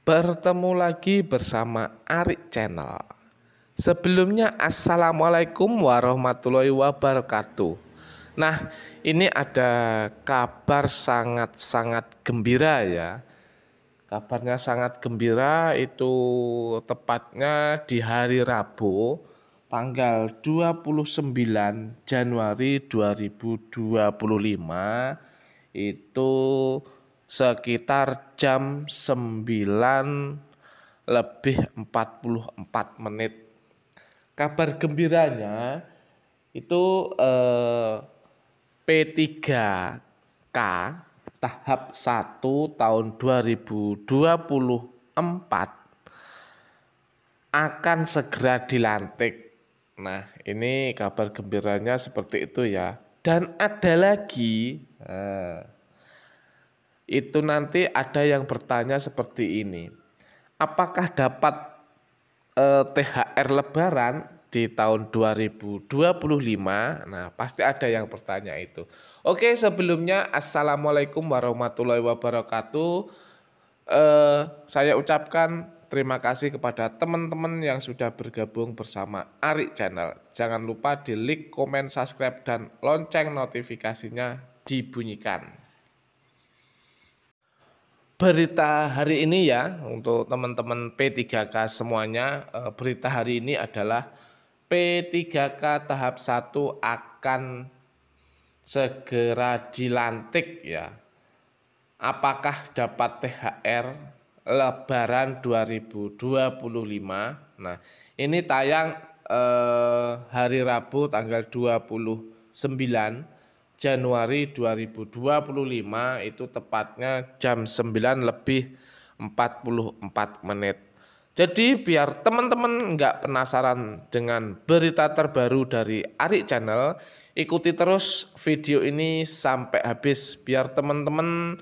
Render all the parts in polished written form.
Bertemu lagi bersama Arik Channel. Sebelumnya assalamualaikum warahmatullahi wabarakatuh. Nah, ini ada kabar sangat-sangat gembira ya. Kabarnya sangat gembira itu tepatnya di hari Rabu tanggal 29 Januari 2025 itu sekitar jam 9:44. Kabar gembiranya itu P3K tahap 1 tahun 2024 akan segera dilantik. Nah, ini kabar gembiranya seperti itu ya. Dan ada lagi, itu nanti ada yang bertanya seperti ini. Apakah dapat THR Lebaran di tahun 2025? Nah, pasti ada yang bertanya itu. Oke, sebelumnya assalamualaikum warahmatullahi wabarakatuh. Saya ucapkan terima kasih kepada teman-teman yang sudah bergabung bersama Arik Channel. Jangan lupa di like, komen, subscribe, dan lonceng notifikasinya dibunyikan. Berita hari ini ya untuk teman-teman P3K semuanya, berita hari ini adalah P3K tahap 1 akan segera dilantik ya. Apakah dapat THR Lebaran 2025? Nah, ini tayang hari Rabu tanggal 29 Januari 2025 itu tepatnya jam 9:44. Jadi biar teman-teman nggak penasaran dengan berita terbaru dari Arik Channel, ikuti terus video ini sampai habis biar teman-teman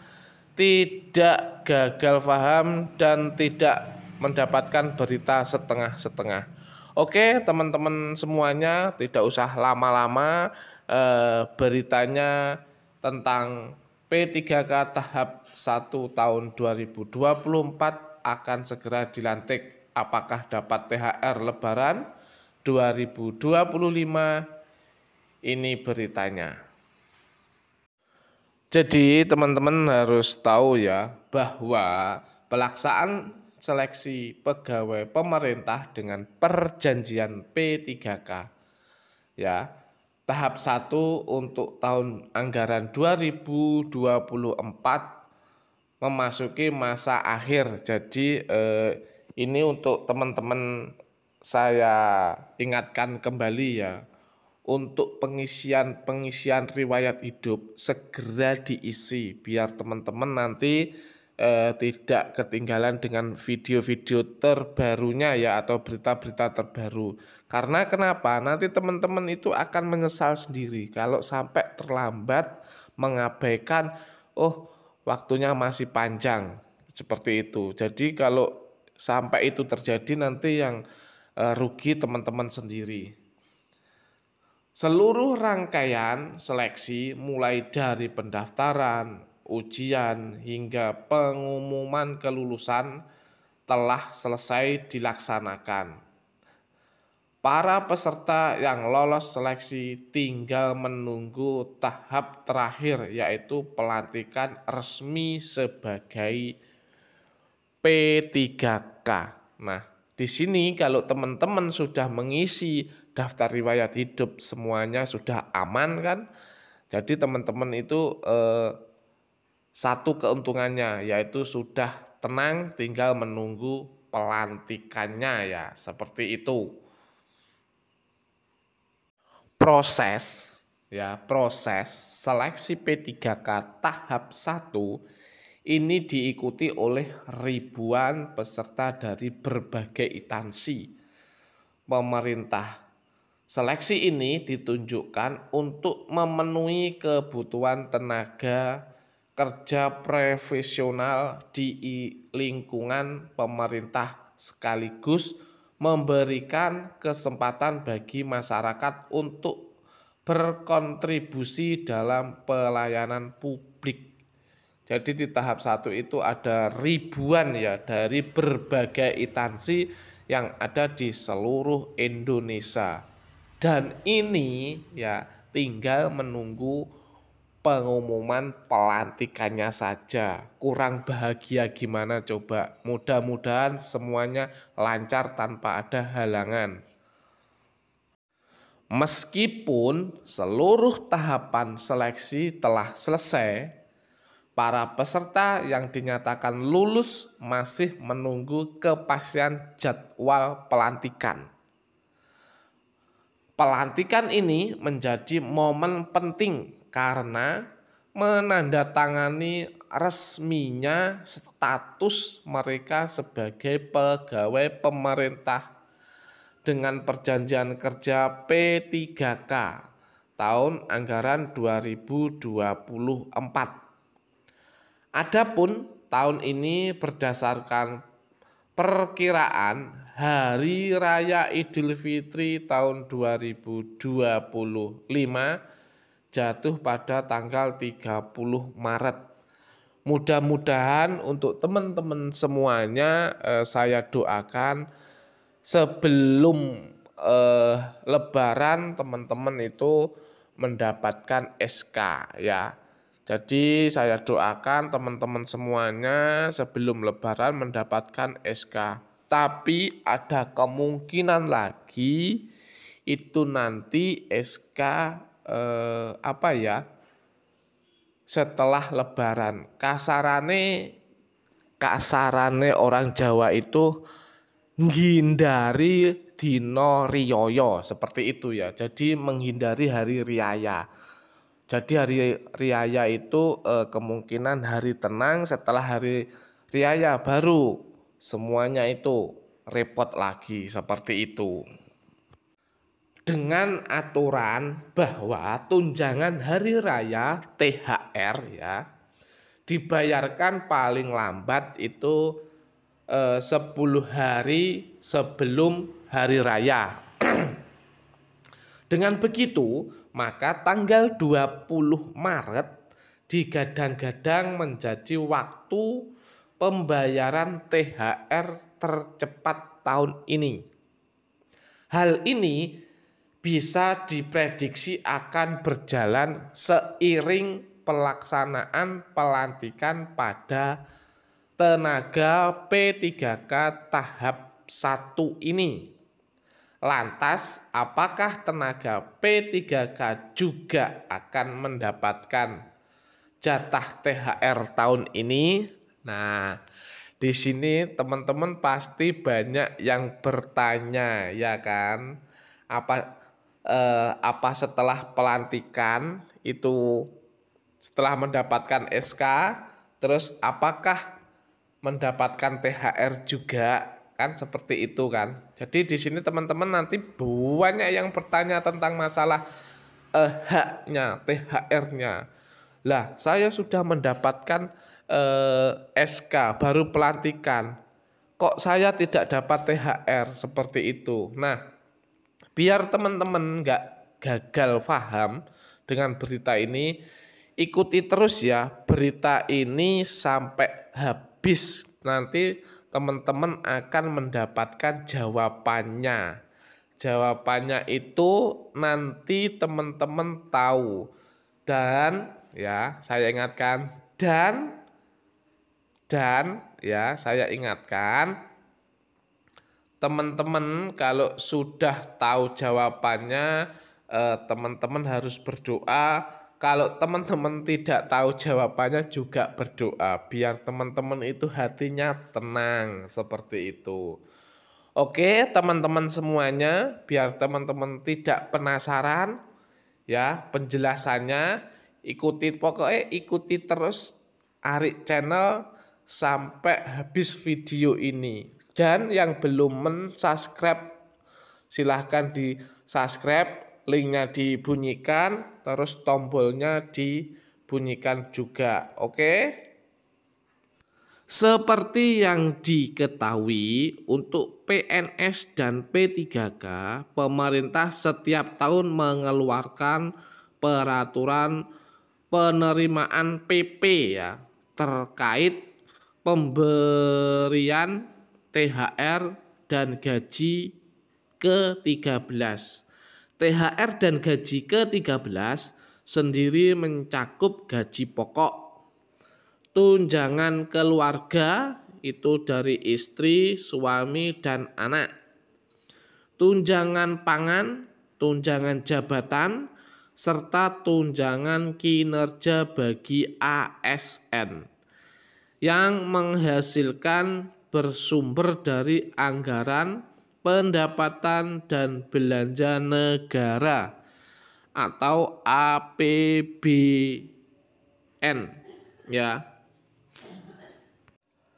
tidak gagal paham dan tidak mendapatkan berita setengah-setengah. Oke teman-teman semuanya, tidak usah lama-lama, beritanya tentang P3K tahap 1 tahun 2024 akan segera dilantik. Apakah dapat THR Lebaran 2025? Ini beritanya. Jadi teman-teman harus tahu ya bahwa pelaksanaan seleksi pegawai pemerintah dengan perjanjian P3K ya tahap 1 untuk tahun anggaran 2024 memasuki masa akhir. Jadi ini untuk teman-teman saya ingatkan kembali ya. Untuk pengisian riwayat hidup segera diisi biar teman-teman nanti tidak ketinggalan dengan video-video terbarunya ya atau berita-berita terbaru. Karena kenapa? Nanti teman-teman itu akan menyesal sendiri kalau sampai terlambat mengabaikan waktunya masih panjang seperti itu. Jadi kalau sampai itu terjadi nanti yang rugi teman-teman sendiri. Seluruh rangkaian seleksi mulai dari pendaftaran, ujian hingga pengumuman kelulusan telah selesai dilaksanakan. Para peserta yang lolos seleksi tinggal menunggu tahap terakhir yaitu pelantikan resmi sebagai P3K. Nah, di sini kalau teman-teman sudah mengisi daftar riwayat hidup semuanya sudah aman kan? Jadi teman-teman itu satu keuntungannya yaitu sudah tenang tinggal menunggu pelantikannya ya, seperti itu. Proses seleksi P3K tahap 1 ini diikuti oleh ribuan peserta dari berbagai instansi pemerintah. Seleksi ini ditunjukkan untuk memenuhi kebutuhan tenaga kerja profesional di lingkungan pemerintah sekaligus memberikan kesempatan bagi masyarakat untuk berkontribusi dalam pelayanan publik. Jadi di tahap 1 itu ada ribuan ya dari berbagai instansi yang ada di seluruh Indonesia. Dan ini ya tinggal menunggu pengumuman pelantikannya saja. Kurang bahagia gimana coba? Mudah-mudahan semuanya lancar tanpa ada halangan. Meskipun seluruh tahapan seleksi telah selesai, para peserta yang dinyatakan lulus masih menunggu kepastian jadwal pelantikan. Pelantikan ini menjadi momen penting karena menandatangani resminya status mereka sebagai pegawai pemerintah dengan perjanjian kerja P3K tahun anggaran 2024. Adapun tahun ini berdasarkan perkiraan Hari Raya Idul Fitri tahun 2025 jatuh pada tanggal 30 Maret. Mudah-mudahan untuk teman-teman semuanya saya doakan sebelum Lebaran teman-teman itu mendapatkan SK ya. Jadi saya doakan teman-teman semuanya sebelum Lebaran mendapatkan SK. Tapi ada kemungkinan lagi itu nanti SK setelah Lebaran. Kasarane orang Jawa itu menghindari dino riyoyo seperti itu ya. Jadi menghindari hari riyaya. Jadi hari riyaya itu kemungkinan hari tenang, setelah hari riyaya baru semuanya itu repot lagi seperti itu. Dengan aturan bahwa tunjangan hari raya THR ya dibayarkan paling lambat itu 10 hari sebelum hari raya. Dengan begitu, maka tanggal 20 Maret digadang-gadang menjadi waktu pembayaran THR tercepat tahun ini. Hal ini bisa diprediksi akan berjalan seiring pelaksanaan pelantikan pada tenaga P3K tahap 1 ini. Lantas, apakah tenaga P3K juga akan mendapatkan jatah THR tahun ini? Nah, di sini teman-teman pasti banyak yang bertanya, ya kan? Apa setelah pelantikan itu setelah mendapatkan SK, terus apakah mendapatkan THR juga? Kan seperti itu kan. Jadi di sini teman-teman nanti banyak yang bertanya tentang masalah haknya, THR-nya. Lah, saya sudah mendapatkan SK baru pelantikan. Kok saya tidak dapat THR seperti itu? Nah, biar teman-teman nggak gagal paham dengan berita ini, ikuti terus ya berita ini sampai habis. Nanti teman-teman akan mendapatkan jawabannya. Jawabannya itu nanti teman-teman tahu. Dan ya, saya ingatkan dan ya, saya ingatkan teman-teman kalau sudah tahu jawabannya teman-teman harus berdoa. Kalau teman-teman tidak tahu jawabannya juga berdoa biar teman-teman itu hatinya tenang seperti itu. Oke, teman-teman semuanya, biar teman-teman tidak penasaran ya penjelasannya, pokoknya ikuti terus Arik Channel sampai habis video ini. Dan yang belum mensubscribe silahkan di-subscribe, linknya dibunyikan, terus tombolnya dibunyikan juga. Oke? Seperti yang diketahui, untuk PNS dan P3K, pemerintah setiap tahun mengeluarkan peraturan penerimaan PP ya. terkait pemberian THR dan gaji ke-13. THR dan gaji ke-13 sendiri mencakup gaji pokok, tunjangan keluarga itu dari istri, suami, dan anak, tunjangan pangan, tunjangan jabatan, serta tunjangan kinerja bagi ASN yang menghasilkan bersumber dari anggaran pendapatan dan belanja negara atau APBN ya.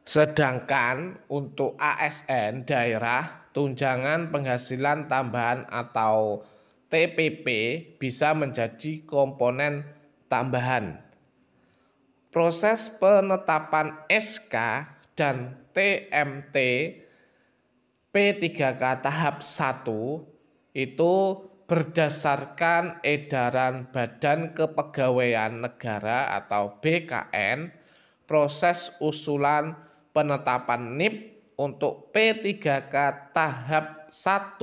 Sedangkan untuk ASN daerah, tunjangan penghasilan tambahan atau TPP bisa menjadi komponen tambahan. Proses penetapan SK dan TMT P3K tahap 1 itu berdasarkan edaran Badan Kepegawaian Negara atau BKN. Proses usulan penetapan NIP untuk P3K tahap 1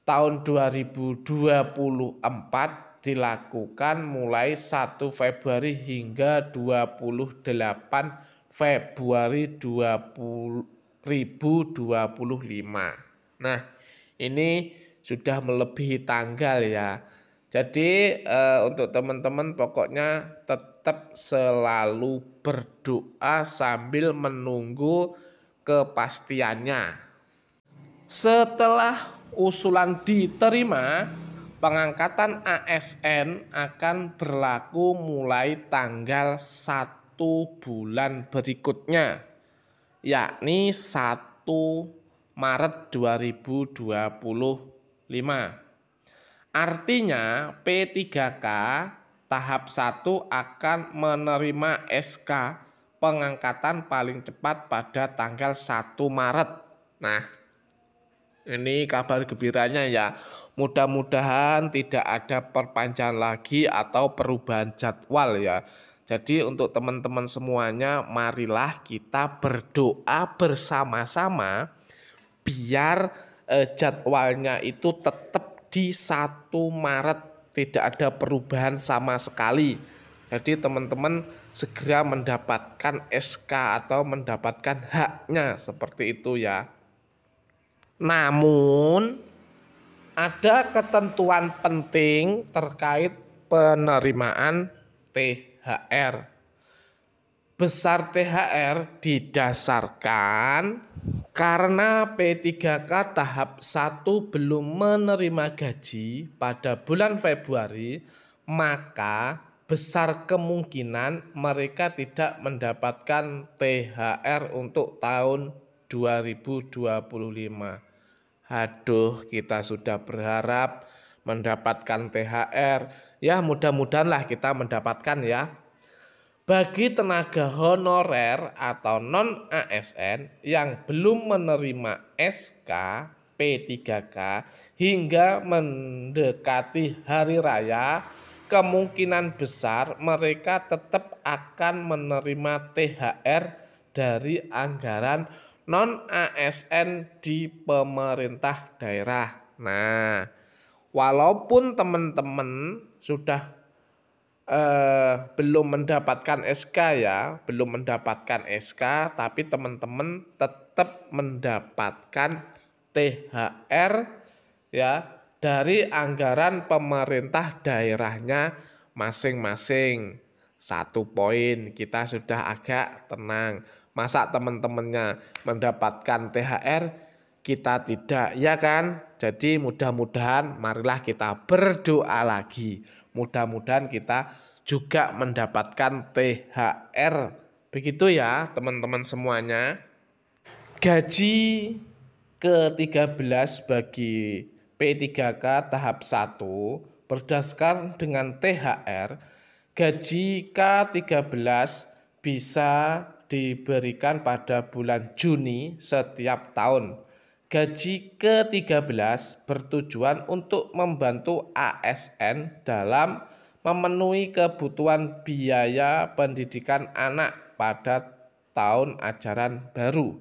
tahun 2024 dilakukan mulai 1 Februari hingga 28 Februari 2025. Nah, ini sudah melebihi tanggal ya. Jadi untuk teman-teman pokoknya tetap selalu berdoa sambil menunggu kepastiannya. Setelah usulan diterima, pengangkatan ASN akan berlaku mulai tanggal 1 bulan berikutnya, yakni 1 Maret 2025. Artinya P3K tahap 1 akan menerima SK pengangkatan paling cepat pada tanggal 1 Maret. Nah, ini kabar gembiranya ya. Mudah-mudahan tidak ada perpanjangan lagi atau perubahan jadwal ya. Jadi untuk teman-teman semuanya, marilah kita berdoa bersama-sama biar jadwalnya itu tetap di 1 Maret, tidak ada perubahan sama sekali. Jadi teman-teman segera mendapatkan SK atau mendapatkan haknya seperti itu ya. Namun ada ketentuan penting terkait penerimaan THR. Besar THR didasarkan karena P3K tahap 1 belum menerima gaji pada bulan Februari, maka besar kemungkinan mereka tidak mendapatkan THR untuk tahun 2025. Aduh, kita sudah berharap mendapatkan THR. Ya, mudah-mudahanlah kita mendapatkan ya. Bagi tenaga honorer atau non-ASN yang belum menerima SK P3K hingga mendekati hari raya, kemungkinan besar mereka tetap akan menerima THR dari anggaran non-ASN di pemerintah daerah. Nah, walaupun teman-teman sudah belum mendapatkan SK ya, belum mendapatkan SK, tapi teman-teman tetap mendapatkan THR ya dari anggaran pemerintah daerahnya masing-masing. 1 poin, kita sudah agak tenang. Masa teman-temannya mendapatkan THR, kita tidak, ya kan? Jadi mudah-mudahan marilah kita berdoa lagi. Mudah-mudahan kita juga mendapatkan THR. Begitu ya teman-teman semuanya. Gaji ke-13 bagi P3K tahap 1 berdasarkan dengan THR, gaji K13 bisa diberikan pada bulan Juni setiap tahun. Gaji ke-13 bertujuan untuk membantu ASN dalam memenuhi kebutuhan biaya pendidikan anak pada tahun ajaran baru.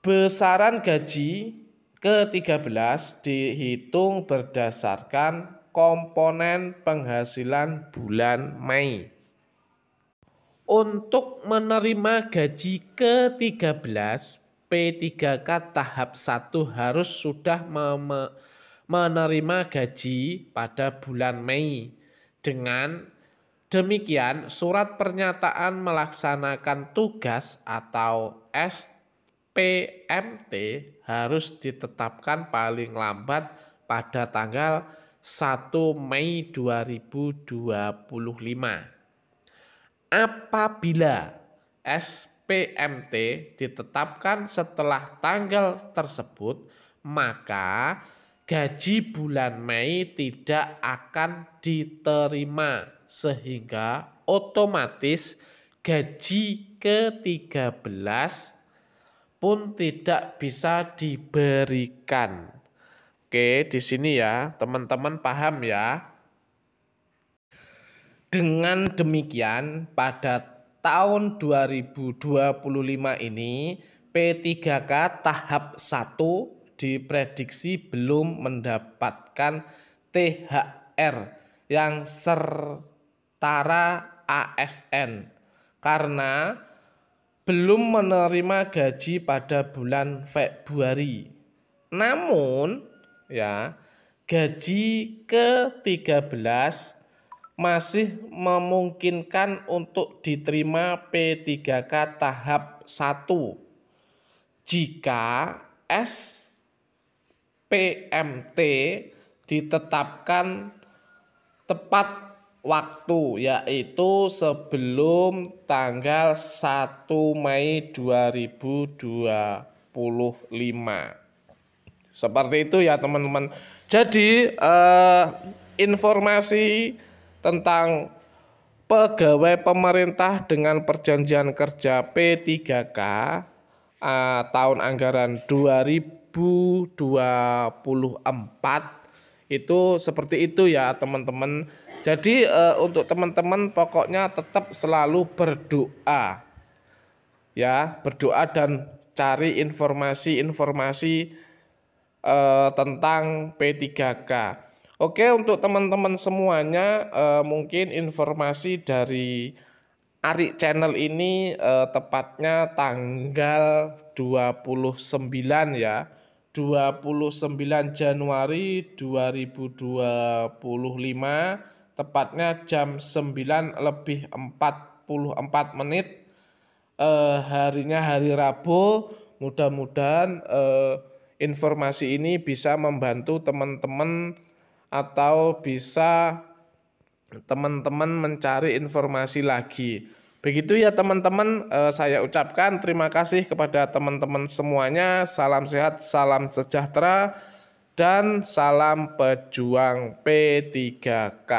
Besaran gaji ke-13 dihitung berdasarkan komponen penghasilan bulan Mei. Untuk menerima gaji ke-13, P3K tahap 1 harus sudah menerima gaji pada bulan Mei. Dengan demikian, surat pernyataan melaksanakan tugas atau SPMT harus ditetapkan paling lambat pada tanggal 1 Mei 2025. Apabila SPMT ditetapkan setelah tanggal tersebut, maka gaji bulan Mei tidak akan diterima sehingga otomatis gaji ke-13 pun tidak bisa diberikan. Oke, di sini ya, teman-teman paham ya. Dengan demikian, pada tahun 2025 ini, P3K tahap 1 diprediksi belum mendapatkan THR yang setara ASN karena belum menerima gaji pada bulan Februari. Namun, ya, gaji ke-13 masih memungkinkan untuk diterima P3K tahap 1 jika SPMT ditetapkan tepat waktu, yaitu sebelum tanggal 1 Mei 2025. Seperti itu ya teman-teman. Jadi informasi tentang pegawai pemerintah dengan perjanjian kerja P3K tahun anggaran 2024 itu seperti itu ya teman-teman. Jadi untuk teman-teman pokoknya tetap selalu berdoa ya, berdoa dan cari informasi-informasi tentang P3K. Oke, untuk teman-teman semuanya mungkin informasi dari Ari Channel ini tepatnya tanggal 29 ya. 29 Januari 2025 tepatnya jam 9:44 harinya hari Rabu. Mudah-mudahan informasi ini bisa membantu teman-teman atau bisa teman-teman mencari informasi lagi. Begitu ya teman-teman, saya ucapkan terima kasih kepada teman-teman semuanya. Salam sehat, salam sejahtera, dan salam pejuang P3K.